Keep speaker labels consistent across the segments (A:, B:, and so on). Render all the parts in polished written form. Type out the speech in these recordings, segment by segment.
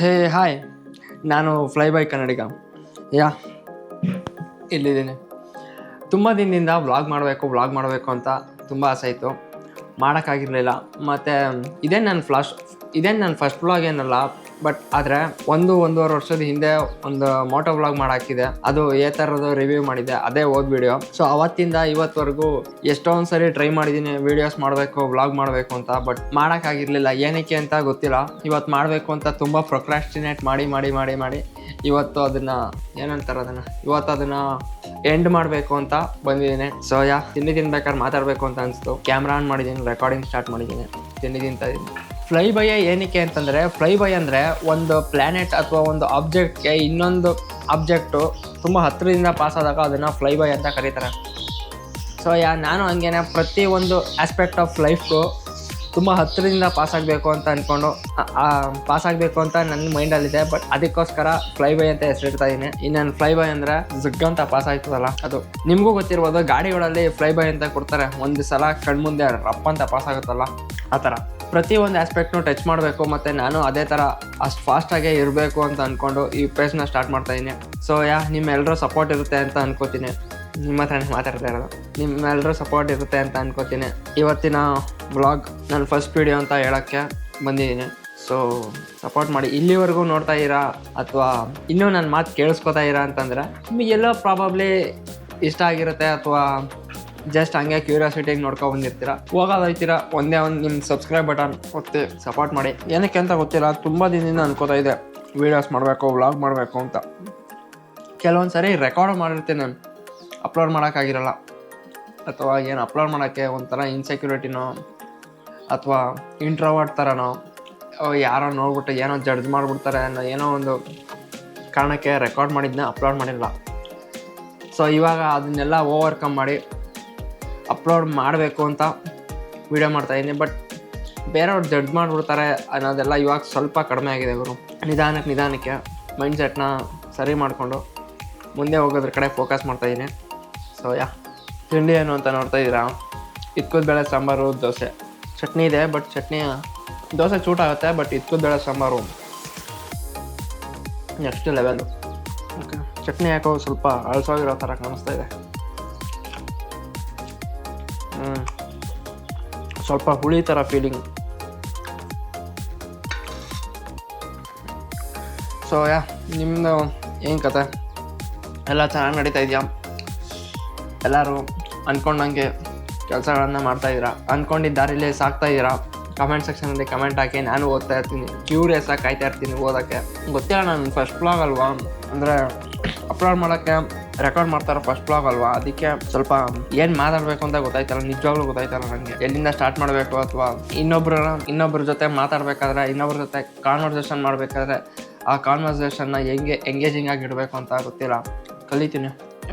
A: ಹೇ hi, ನಾನು fly by ಕನ್ನಡಿಗ. ಯಾ ಇಲ್ಲಿದ್ದೀನಿ. ತುಂಬ ದಿನದಿಂದ ವ್ಲಾಗ್ ಮಾಡಬೇಕು ಅಂತ ತುಂಬ ಆಸೆ ಇತ್ತು, ಮಾಡೋಕ್ಕಾಗಿರಲಿಲ್ಲ. ಮತ್ತು ಇದೇನು ನನ್ನ ಫಸ್ಟ್ ವ್ಲಾಗ್ ಏನಲ್ಲ, ಬಟ್ ಆದರೆ ಒಂದೂವರೆ ವರ್ಷದ ಹಿಂದೆ ಒಂದು ಮೋಟೋ ವ್ಲಾಗ್ ಮಾಡಾಕಿದೆ. ಅದು ಥರದ್ದು ರಿವ್ಯೂ ಮಾಡಿದ್ದೆ, ಅದೇ ವಿಡಿಯೋ. ಸೊ ಅವತ್ತಿಂದ ಇವತ್ತವರೆಗೂ ಎಷ್ಟೊಂದು ಸರಿ ಟ್ರೈ ಮಾಡಿದ್ದೀನಿ ವೀಡಿಯೋಸ್ ಮಾಡಬೇಕು, ವ್ಲಾಗ್ ಮಾಡಬೇಕು ಅಂತ, ಬಟ್ ಮಾಡೋಕ್ಕಾಗಿರಲಿಲ್ಲ. ಏನಕ್ಕೆ ಅಂತ ಗೊತ್ತಿಲ್ಲ. ಇವತ್ತು ಮಾಡಬೇಕು ಅಂತ ತುಂಬ ಪ್ರೊಕ್ರಾಸ್ಟಿನೇಟ್ ಮಾಡಿ ಇವತ್ತು ಅದನ್ನು ಎಂಡ್ ಮಾಡಬೇಕು ಅಂತ ಬಂದಿದ್ದೀನಿ. ಸೊ ತಿಂಡಿ ತಿನ್ಬೇಕಾದ್ರೆ ಮಾತಾಡಬೇಕು ಅಂತ ಅನಿಸ್ತು. ಕ್ಯಾಮ್ರಾ ಆನ್ ಮಾಡಿದ್ದೀನಿ, ರೆಕಾರ್ಡಿಂಗ್ ಸ್ಟಾರ್ಟ್ ಮಾಡಿದ್ದೀನಿ, ತಿಂಡಿ ತಿಂತಾಯಿದ್ದೀನಿ. ಫ್ಲೈ ಬೈ ಏನಕ್ಕೆ ಅಂತಂದರೆ, ಫ್ಲೈ ಬೈ ಅಂದರೆ ಒಂದು ಪ್ಲ್ಯಾನೆಟ್ ಅಥವಾ ಒಂದು ಆಬ್ಜೆಕ್ಟ್ಗೆ ಇನ್ನೊಂದು ಆಬ್ಜೆಕ್ಟು ತುಂಬ ಹತ್ತಿರದಿಂದ ಪಾಸ್ ಆದಾಗ ಅದನ್ನು ಫ್ಲೈ ಬೈ ಅಂತ ಕರೀತಾರೆ. ಸೊ ನಾನು ಹಂಗೇನೆ ಪ್ರತಿಯೊಂದು ಆಸ್ಪೆಕ್ಟ್ ಆಫ್ ಲೈಫ್ಗೂ ತುಂಬ ಹತ್ತಿರದಿಂದ ಪಾಸಾಗಬೇಕು ಅಂತ ನನ್ನ ಮೈಂಡಲ್ಲಿದೆ. ಬಟ್ ಅದಕ್ಕೋಸ್ಕರ ಫ್ಲೈ ಬೈ ಅಂತ ಹೆಸರಿಡ್ತಾ ಇದ್ದೀನಿ. ಇನ್ನೇನು ಫ್ಲೈ ಬೈ ಅಂದರೆ ಝಗ್ ಅಂತ ಪಾಸ್ ಆಯ್ತದಲ್ಲ ಅದು. ನಿಮಗೂ ಗೊತ್ತಿರ್ಬೋದು, ಗಾಡಿಗಳಲ್ಲಿ ಫ್ಲೈ ಬೈ ಅಂತ ಕೊಡ್ತಾರೆ. ಒಂದು ಸಲ ಕಣ್ಮುಂದೆ ರಪ್ ಅಂತ ಪಾಸ್ ಆಗುತ್ತಲ್ಲ, ಆ ಥರ ಪ್ರತಿಯೊಂದು ಆಸ್ಪೆಕ್ಟ್ನು ಟಚ್ ಮಾಡಬೇಕು. ಮತ್ತು ನಾನು ಅದೇ ಥರ ಅಷ್ಟು ಫಾಸ್ಟಾಗೇ ಇರಬೇಕು ಅಂತ ಅಂದ್ಕೊಂಡು ಈ ಪೇಜ್ನ ಸ್ಟಾರ್ಟ್ ಮಾಡ್ತಾಯಿದ್ದೀನಿ. ಸೊ ನಿಮ್ಮೆಲ್ಲರೂ ಸಪೋರ್ಟ್ ಇರುತ್ತೆ ಅಂತ ಅನ್ಕೋತೀನಿ. ನಿಮ್ಮ ಹತ್ರನೇ ಮಾತಾಡ್ತಾ ಇರೋದು. ನಿಮ್ಮೆಲ್ಲರೂ ಸಪೋರ್ಟ್ ಇರುತ್ತೆ ಅಂತ ಅನ್ಕೋತೀನಿ. ಇವತ್ತಿನ ವ್ಲಾಗ್ ನನ್ನ ಫಸ್ಟ್ ವೀಡಿಯೋ ಅಂತ ಹೇಳೋಕ್ಕೆ ಬಂದಿದ್ದೀನಿ. ಸೊ ಸಪೋರ್ಟ್ ಮಾಡಿ. ಇಲ್ಲಿವರೆಗೂ ನೋಡ್ತಾ ಇರಾ ಅಥವಾ ಇನ್ನೂ ನನ್ನ ಮಾತು ಕೇಳಿಸ್ಕೊತಾ ಇರಾ ಅಂತಂದರೆ ನಿಮಗೆಲ್ಲೋ ಪ್ರಾಬಬ್ಲಿ ಇಷ್ಟ ಆಗಿರುತ್ತೆ, ಅಥವಾ ಜಸ್ಟ್ ಹಂಗೆ ಕ್ಯೂರಿಯಾಸಿಟಿಗೆ ಬಂದಿರ್ತೀರಾ, ಹೋಗೋದೈತೀರಾ. ಒಂದೇ ಒಂದು ನಿಮ್ಮ ಸಬ್ಸ್ಕ್ರೈಬ್ ಬಟನ್ ಒತ್ತಿ ಸಪೋರ್ಟ್ ಮಾಡಿ. ಏನಕ್ಕೆ ಅಂತ ಗೊತ್ತಿಲ್ಲ, ತುಂಬ ದಿನದಿಂದ ಅನ್ಕೋತಾ ಇದೆ ವೀಡಿಯೋಸ್ ಮಾಡಬೇಕು, ವ್ಲಾಗ್ ಮಾಡಬೇಕು ಅಂತ. ಕೆಲವೊಂದು ಸರಿ ರೆಕಾರ್ಡ್ ಮಾಡಿರ್ತೀನಿ ನಾನು, ಅಪ್ಲೋಡ್ ಮಾಡೋಕ್ಕಾಗಿರಲ್ಲ. ಅಥವಾ ಏನು ಅಪ್ಲೋಡ್ ಮಾಡೋಕ್ಕೆ ಒಂಥರ ಇನ್ಸೆಕ್ಯೂರಿಟಿನೋ ಅಥವಾ ಇಂಟ್ರೋವರ್ಟ್ ಥರನೋ, ಯಾರೋ ನೋಡ್ಬಿಟ್ಟು ಏನೋ ಜಡ್ಜ್ ಮಾಡಿಬಿಡ್ತಾರೆ ಅನ್ನೋ ಏನೋ ಒಂದು ಕಾರಣಕ್ಕೆ ರೆಕಾರ್ಡ್ ಮಾಡಿದ್ದನ್ನ ಅಪ್ಲೋಡ್ ಮಾಡಿಲ್ಲ. ಸೊ ಇವಾಗ ಅದನ್ನೆಲ್ಲ ಓವರ್ಕಮ್ ಮಾಡಿ ಅಪ್ಲೋಡ್ ಮಾಡಬೇಕು ಅಂತ ವೀಡಿಯೋ ಮಾಡ್ತಾಯಿದ್ದೀನಿ. ಬಟ್ ಬೇರೆಯವ್ರು ಜಡ್ಜ್ ಮಾಡಿಬಿಡ್ತಾರೆ ಅನ್ನೋದೆಲ್ಲ ಇವಾಗ ಸ್ವಲ್ಪ ಕಡಿಮೆ ಆಗಿದೆ ಗುರು. ನಿಧಾನಕ್ಕೆ ಮೈಂಡ್ಸೆಟ್ನ ಸರಿ ಮಾಡಿಕೊಂಡು ಮುಂದೆ ಹೋಗೋದ್ರ ಕಡೆ ಫೋಕಸ್ ಮಾಡ್ತಾಯಿದ್ದೀನಿ. ಸೊ ತಿಂಡಿ ಏನು ಅಂತ ನೋಡ್ತಾಯಿದ್ದೀರಾ, ಇತ್ಕದ ಬೇಳೆ ಸಾಂಬಾರು, ದೋಸೆ, ಚಟ್ನಿ ಇದೆ. ಬಟ್ ದೋಸೆ ಚೂಟ್ ಆಗುತ್ತೆ, ಬಟ್ ಇತ್ಕದ ಬೇಳೆ sambar next level. Okay, chutney ಯಾಕೋ ಸ್ವಲ್ಪ ಅಳಸೋಗಿರೋ ಥರ ಕಾಣಿಸ್ತಾ ಇದೆ. ಸ್ವಲ್ಪ ಹುಳಿ ಥರ ಫೀಲಿಂಗ್. ಸೊ ನಿಮ್ಮದು ಏನು ಕತೆ? ಎಲ್ಲ ಚೆನ್ನಾಗಿ ನಡೀತಾ ಇದೆಯಾ? ಎಲ್ಲರೂ ಅಂದ್ಕೊಂಡಂಗೆ ಕೆಲಸಗಳನ್ನು ಮಾಡ್ತಾಯಿದ್ದೀರಾ? ಅಂದ್ಕೊಂಡಿದ್ದ ದಾರಿಲೇ ಸಾಕ್ತಾಯಿದ್ದೀರಾ? ಕಮೆಂಟ್ ಸೆಕ್ಷನಲ್ಲಿ ಕಮೆಂಟ್ ಹಾಕಿ. ನಾನು ಓದ್ತಾ ಇರ್ತೀನಿ, ಕ್ಯೂರಿಯಸ್ ಆಗಿ ಕಾಯ್ತಾ ಇರ್ತೀನಿ ಓದೋಕ್ಕೆ. ಗೊತ್ತಿಲ್ಲ, ನಾನು ಫಸ್ಟ್ ಬ್ಲಾಗ್ ಅಲ್ವಾ, ಅಂದರೆ ಅಪ್ಲೋಡ್ ಮಾಡೋಕ್ಕೆ ರೆಕಾರ್ಡ್ ಮಾಡ್ತಾರೋ ಫಸ್ಟ್ ಬ್ಲಾಗ್ ಅಲ್ವಾ, ಅದಕ್ಕೆ ಸ್ವಲ್ಪ ಏನು ಮಾತಾಡಬೇಕು ಅಂತ ಗೊತ್ತಾಯ್ತಲ್ಲ, ನಿಜವಾಗ್ಲೂ ಗೊತ್ತಾಯ್ತಲ್ಲ ನನಗೆ. ಎಲ್ಲಿಂದ ಸ್ಟಾರ್ಟ್ ಮಾಡಬೇಕು, ಅಥವಾ ಇನ್ನೊಬ್ಬರ ಜೊತೆ ಮಾತಾಡಬೇಕಾದ್ರೆ, ಇನ್ನೊಬ್ಬರ ಜೊತೆ ಕಾನ್ವರ್ಸೇಷನ್ ಮಾಡಬೇಕಾದ್ರೆ ಆ ಕಾನ್ವರ್ಸೇಷನ್ನ ಹೆಂಗೆ ಎಂಗೇಜಿಂಗ್ ಆಗಿ ಇಡಬೇಕು ಅಂತ ಗೊತ್ತಿಲ್ಲ, ಕಲಿತೀನಿ.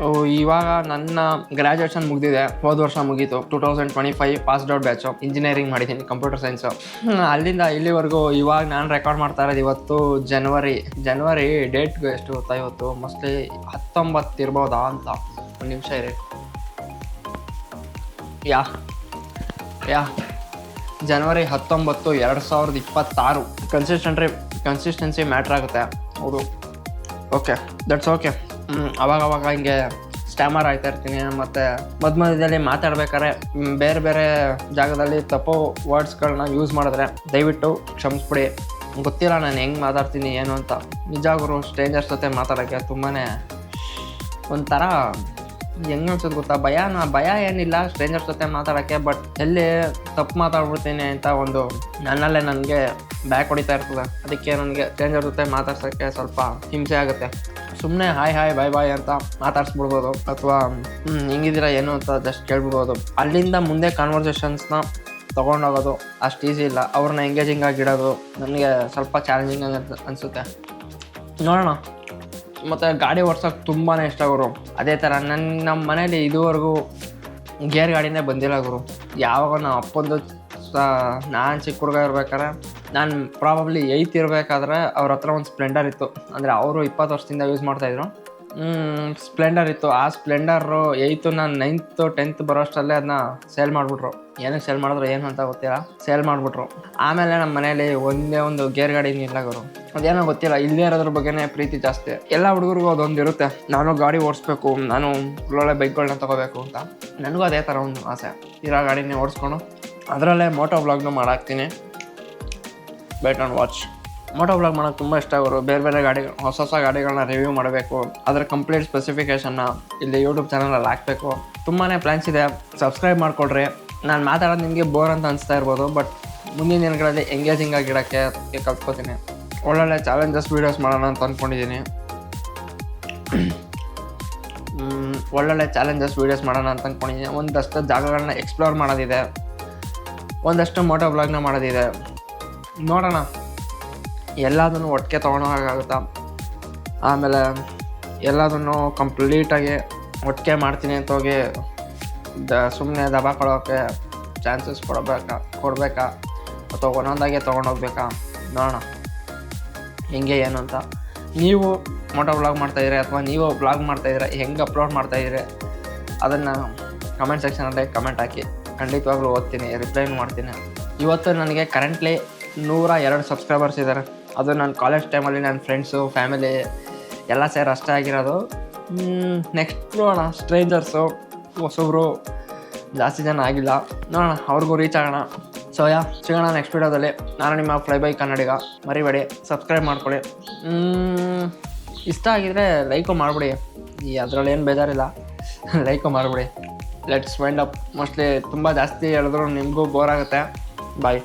A: ಇವಾಗ ನನ್ನ ಗ್ರ್ಯಾಜುಯೇಷನ್ ಮುಗಿದಿದೆ, ಹೋದ ವರ್ಷ ಮುಗೀತು. 2025 ಪಾಸ್ಡ್ ಔಟ್ ಬ್ಯಾಚು. ಇಂಜಿನಿಯರಿಂಗ್ ಮಾಡಿದ್ದೀನಿ, ಕಂಪ್ಯೂಟರ್ ಸೈನ್ಸು. ಅಲ್ಲಿಂದ ಇಲ್ಲಿವರೆಗೂ ಇವಾಗ ನಾನು ರೆಕಾರ್ಡ್ ಮಾಡ್ತಾ ಇರೋದು ಇವತ್ತು ಜನವರಿ ಡೇಟ್ಗೆ ಎಷ್ಟು ಗೊತ್ತಾ? ಇವತ್ತು ಮೋಸ್ಟ್ಲಿ 19 ಇರ್ಬೋದಾ ಅಂತ. ಒಂದು ನಿಮಿಷ ಇರಿ. ಜನವರಿ 19, 2026. ಕನ್ಸಿಸ್ಟೆನ್ಸಿ ಮ್ಯಾಟ್ರ್ ಆಗುತ್ತೆ. ಹೌದು, ಓಕೆ, ದಟ್ಸ್ ಓಕೆ. ಅವಾಗ ಹಿಂಗೆ ಸ್ಟ್ಯಾಮರ್ ಆಗ್ತಾ ಇರ್ತೀನಿ. ಮತ್ತು ಮಧ್ಯದಲ್ಲಿ ಮಾತಾಡ್ಬೇಕಾದ್ರೆ ಬೇರೆ ಜಾಗದಲ್ಲಿ ತಪ್ಪು ವರ್ಡ್ಸ್ಗಳನ್ನ ಯೂಸ್ ಮಾಡಿದ್ರೆ ದಯವಿಟ್ಟು ಕ್ಷಮಿಸ್ಬಿಡಿ. ಗೊತ್ತಿಲ್ಲ ನಾನು ಹೆಂಗೆ ಮಾತಾಡ್ತೀನಿ ಏನು ಅಂತ. ನಿಜಾಗರು ಸ್ಟ್ರೇಂಜರ್ಸ್ ಜೊತೆ ಮಾತಾಡೋಕ್ಕೆ ತುಂಬಾ ಒಂಥರ ಹೆಂಗೆ ಅನ್ಸೋದು ಗೊತ್ತಾ? ಭಯ ಏನಿಲ್ಲ ಸ್ಟ್ರೇಂಜರ್ಸ್ ಜೊತೆ ಮಾತಾಡೋಕ್ಕೆ, ಬಟ್ ಎಲ್ಲಿ ತಪ್ಪು ಮಾತಾಡ್ಬಿಡ್ತೀನಿ ಅಂತ ಒಂದು ನನ್ನಲ್ಲೇ ನನಗೆ ಬ್ಯಾಕ್ ಹೊಡಿತಾ ಇರ್ತದೆ. ಅದಕ್ಕೆ ನನಗೆ ಸ್ಟ್ರೇಂಜರ್ ಜೊತೆ ಮಾತಾಡ್ಸೋಕ್ಕೆ ಸ್ವಲ್ಪ ಹಿಂಸೆ ಆಗುತ್ತೆ. ಸುಮ್ಮನೆ ಹಾಯ್ ಬಾಯ್ ಅಂತ ಮಾತಾಡ್ಸ್ಬಿಡ್ಬೋದು, ಅಥವಾ ಹೆಂಗಿದ್ದೀರಾ ಏನು ಅಂತ ಜಸ್ಟ್ ಕೇಳ್ಬಿಡ್ಬೋದು. ಅಲ್ಲಿಂದ ಮುಂದೆ ಕಾನ್ವರ್ಸೇಷನ್ಸ್ನ ತೊಗೊಂಡೋಗೋದು ಅಷ್ಟು ಈಸಿ ಇಲ್ಲ. ಅವ್ರನ್ನ ಎಂಗೇಜಿಂಗ್ ಆಗಿಡೋದು ನನಗೆ ಸ್ವಲ್ಪ ಚಾಲೆಂಜಿಂಗ್ ಅನಿಸುತ್ತೆ. ನೋಡೋಣ. ಮತ್ತು ಗಾಡಿ ಓಡ್ಸೋಕೆ ತುಂಬಾ ಇಷ್ಟ ಗುರು. ಅದೇ ಥರ ನಮ್ಮ ಮನೇಲಿ ಇದುವರೆಗೂ ಗೇರ್ ಗಾಡಿನೇ ಬಂದಿಲ್ಲ ಗುರು. ಯಾವಾಗ ನಮ್ಮ ಅಪ್ಪಂದು ನಾನು ಚಿಕ್ಕ ಹುಡುಗ ಇರ್ಬೇಕಾದ್ರೆ, ನಾನು ಪ್ರಾಬಬ್ಲಿ 8th ಇರಬೇಕಾದ್ರೆ ಅವ್ರ ಹತ್ರ ಒಂದು ಸ್ಪ್ಲೆಂಡರ್ ಇತ್ತು. ಅಂದರೆ ಅವರು 20 ವರ್ಷದಿಂದ ಯೂಸ್ ಮಾಡ್ತಾಯಿದ್ರು. ಸ್ಪ್ಲೆಂಡರ್ ಇತ್ತು. ಆ ಸ್ಪ್ಲೆಂಡರು 8th ನಾನು 9th 10th ಬರೋಷ್ಟಲ್ಲೇ ಅದನ್ನ ಸೇಲ್ ಮಾಡಿಬಿಟ್ರು. ಏನಕ್ಕೆ ಸೇಲ್ ಮಾಡಿದ್ರು ಏನು ಅಂತ ಗೊತ್ತಿಲ್ಲ, ಸೇಲ್ ಮಾಡಿಬಿಟ್ರು. ಆಮೇಲೆ ನಮ್ಮ ಮನೇಲಿ ಒಂದೇ ಒಂದು ಗೇರ್ ಗಾಡಿನೂ ಇಲ್ಲ ಗುರು. ಅದೇನೋ ಗೊತ್ತಿಲ್ಲ, ಇಲ್ಲದೇ ಇರೋದ್ರ ಬಗ್ಗೆನೇ ಪ್ರೀತಿ ಜಾಸ್ತಿ. ಎಲ್ಲ ಹುಡುಗರಿಗೂ ಅದೊಂದು ಇರುತ್ತೆ, ನಾನು ಗಾಡಿ ಓಡಿಸ್ಬೇಕು, ನಾನು ಒಳ್ಳೊಳ್ಳೆ ಬೈಕ್ಗಳನ್ನ ತೊಗೋಬೇಕು ಅಂತ. ನನಗೂ ಅದೇ ಥರ ಒಂದು ಆಸೆ, ಇರೋ ಗಾಡಿನೇ ಓಡಿಸ್ಕೊಂಡು ಅದರಲ್ಲೇ ಮೋಟೋ ವ್ಲಾಗ್ನು ಮಾಡಾಕ್ತೀನಿ. Wait and watch. Moto vlog ಮಾಡೋಕ್ಕೆ ತುಂಬ ಇಷ್ಟ ಅವರು. ಬೇರೆ ಬೇರೆ ಗಾಡಿಗಳು, ಹೊಸ ಗಾಡಿಗಳನ್ನ ರಿವ್ಯೂ ಮಾಡಬೇಕು, ಅದರ ಕಂಪ್ಲೀಟ್ ಸ್ಪೆಸಿಫಿಕೇಷನ್ನ ಇಲ್ಲಿ ಯೂಟ್ಯೂಬ್ ಚಾನಲಲ್ಲಿ ಹಾಕಬೇಕು. ತುಂಬಾ ಪ್ಲ್ಯಾನ್ಸ್ ಇದೆ. ಸಬ್ಸ್ಕ್ರೈಬ್ ಮಾಡಿಕೊಡ್ರಿ. ನಾನು ಮಾತಾಡೋದು ನಿಮಗೆ ಬೋರ್ ಅಂತ ಅನಿಸ್ತಾ ಇರ್ಬೋದು, ಬಟ್ ಮುಂದಿನ ದಿನಗಳಲ್ಲಿ ಎಂಗೇಜಿಂಗ್ ಆಗಿಡೋಕ್ಕೆ ಕಲ್ತ್ಕೋತೀನಿ. ಒಳ್ಳೊಳ್ಳೆ ಚಾಲೆಂಜಸ್ ವೀಡಿಯೋಸ್ ಮಾಡೋಣ ಅಂತ ಅಂದ್ಕೊಂಡಿದ್ದೀನಿ. ಒಳ್ಳೊಳ್ಳೆ ಚಾಲೆಂಜಸ್ ವೀಡಿಯೋಸ್ ಮಾಡೋಣ ಅಂತ ಅಂದ್ಕೊಂಡಿದ್ದೀನಿ. ಒಂದಷ್ಟು ಜಾಗಗಳನ್ನ ಎಕ್ಸ್ಪ್ಲೋರ್ ಮಾಡೋದಿದೆ, ಒಂದಷ್ಟು ಮೋಟೋ ವ್ಲಾಗ್ನ ಮಾಡೋದಿದೆ. ನೋಡೋಣ, ಎಲ್ಲದನ್ನು ಒಟ್ಟಿಗೆ ತೊಗೊಳೋಕ್ಕಾಗುತ್ತಾ. ಆಮೇಲೆ ಎಲ್ಲದನ್ನು ಕಂಪ್ಲೀಟಾಗಿ ಒಟ್ಟಿಗೆ ಮಾಡ್ತೀನಿ ಅಂತ ಹೋಗಿ ಸುಮ್ಮನೆ ದಬಾಕೊಳ್ಳೋಕ್ಕೆ ಚಾನ್ಸಸ್ ಕೊಡಬೇಕಾ ಅಥವಾ ಒಂದೊಂದಾಗೆ ತೊಗೊಂಡೋಗ್ಬೇಕಾ, ನೋಡೋಣ ಹೆಂಗೆ ಏನು ಅಂತ. ನೀವು ಮೋಟೋ ವ್ಲಾಗ್ ಮಾಡ್ತಾಯಿದ್ರೆ ಅಥವಾ ನೀವು ವ್ಲಾಗ್ ಮಾಡ್ತಾಯಿದ್ರೆ ಹೆಂಗೆ ಅಪ್ಲೋಡ್ ಮಾಡ್ತಾಯಿದ್ರೆ ಅದನ್ನು ಕಮೆಂಟ್ ಸೆಕ್ಷನಲ್ಲಿ ಕಮೆಂಟ್ ಹಾಕಿ, ಖಂಡಿತವಾಗ್ಲೂ ಓದ್ತೀನಿ, ರಿಪ್ಲೈನು ಮಾಡ್ತೀನಿ. ಇವತ್ತು ನನಗೆ ಕರೆಂಟ್ಲಿ 102 ಸಬ್ಸ್ಕ್ರೈಬರ್ಸ್ ಇದ್ದಾರೆ. ಅದು ನನ್ನ ಕಾಲೇಜ್ ಟೈಮಲ್ಲಿ ನನ್ನ ಫ್ರೆಂಡ್ಸು, ಫ್ಯಾಮಿಲಿ ಎಲ್ಲ ಸೇರಿ ಅಷ್ಟೇ ಆಗಿರೋದು. ನೆಕ್ಸ್ಟ್ ನೋಡೋಣ, ಸ್ಟ್ರೇಂಜರ್ಸು ಹೊಸಬ್ರು ಜಾಸ್ತಿ ಜನ ಆಗಿಲ್ಲ, ನೋಡೋಣ ಅವ್ರಿಗೂ ರೀಚ್ ಆಗೋಣ. ಸೊ ಸಿಗೋಣ ನೆಕ್ಸ್ಟ್ ವೀಡಿಯೋದಲ್ಲಿ. ನಾನು ನಿಮ್ಮ ಫ್ಲೈ ಬೈ ಕನ್ನಡಿಗ. ಮರಿಬೇಡಿ, ಸಬ್ಸ್ಕ್ರೈಬ್ ಮಾಡ್ಕೊಳ್ಳಿ. ಇಷ್ಟ ಆಗಿದರೆ ಲೈಕು ಮಾಡಿಬಿಡಿ, ಅದರಲ್ಲಿ ಏನು ಬೇಜಾರಿಲ್ಲ, ಲೈಕು ಮಾಡಿಬಿಡಿ. Let's wind up. ಮೋಸ್ಟ್ಲಿ ತುಂಬ ಜಾಸ್ತಿ ಹೇಳಿದ್ರು ನಿಮಗೂ ಬೋರ್ ಆಗುತ್ತೆ. ಬಾಯ್.